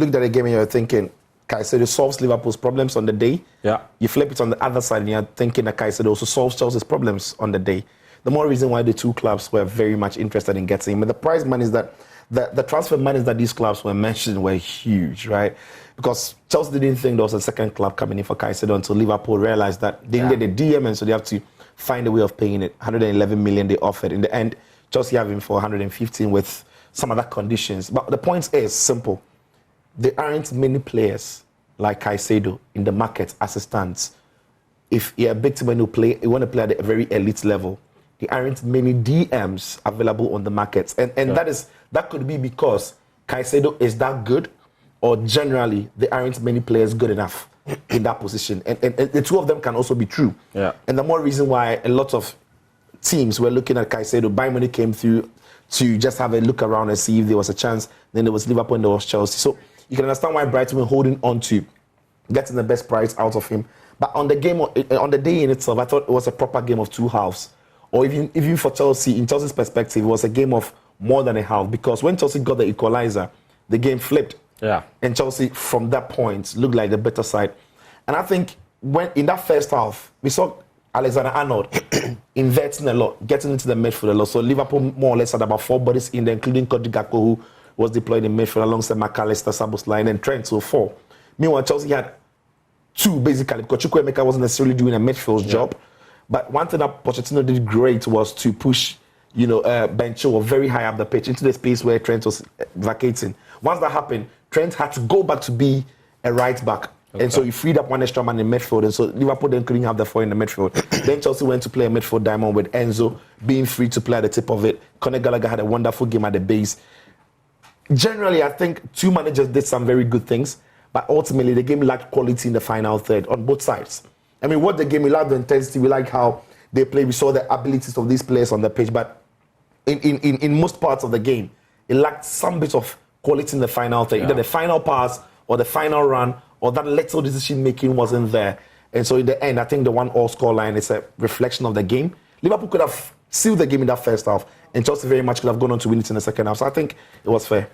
looked at the game and you're thinking, Caicedo solves Liverpool's problems on the day. Yeah. You flip it on the other side and you're thinking that Caicedo also solves Chelsea's problems on the day. The more reason why the two clubs were very much interested in getting him. And the prize money is that the transfer monies that these clubs were mentioned were huge, right? Because Chelsea didn't think there was a second club coming in for Caicedo until Liverpool realized that they needed a DM, and so they have to find a way of paying it. 111 million they offered. In the end, Chelsea have him for 115 with some other conditions. But the point is simple. There aren't many players like Caicedo in the market as it stands. If you're a big team and you want to play at a very elite level, there aren't many DMs available on the market. And that could be because Caicedo is that good, or generally there aren't many players good enough in that position. And the two of them can also be true. Yeah. And the more reason why a lot of teams were looking at Caicedo, Bayern Munich came through to just have a look around and see if there was a chance. Then there was Liverpool and there was Chelsea. So you can understand why Brighton were holding on to getting the best price out of him. But on the day in itself, I thought it was a proper game of two halves. Or even for Chelsea, in Chelsea's perspective, it was a game of more than a half. Because when Chelsea got the equalizer, the game flipped. Yeah. And Chelsea, from that point, looked like the better side. And I think when in that first half, we saw Alexander-Arnold inverting a lot, getting into the midfield a lot. So Liverpool more or less had about 4 bodies in there, including Cody Gakpo, who was deployed in midfield alongside McAllister, Szoboszlai, and Trent, so 4. Meanwhile, Chelsea had 2 basically, because Chukwuemeka wasn't necessarily doing a midfield job. But one thing that Pochettino did great was to push, Ben Chilwell very high up the pitch into the space where Trent was vacating. Once that happened, Trent had to go back to be a right back. Okay. And so he freed up one extra man in midfield. And so Liverpool then couldn't have the 4 in the midfield. Then Chelsea went to play a midfield diamond with Enzo being free to play at the tip of it. Conor Gallagher had a wonderful game at the base. Generally, I think 2 managers did some very good things. But ultimately, the game lacked quality in the final third on both sides. I mean, what the game, we liked the intensity, we liked how they play, we saw the abilities of these players on the pitch. But in most parts of the game, it lacked some bit of quality in the final third. Either the final pass or the final run or that little decision making wasn't there. And so in the end, I think the 1-1 scoreline is a reflection of the game. Liverpool could have sealed the game in that first half, and Chelsea very much could have gone on to win it in the second half. So I think it was fair.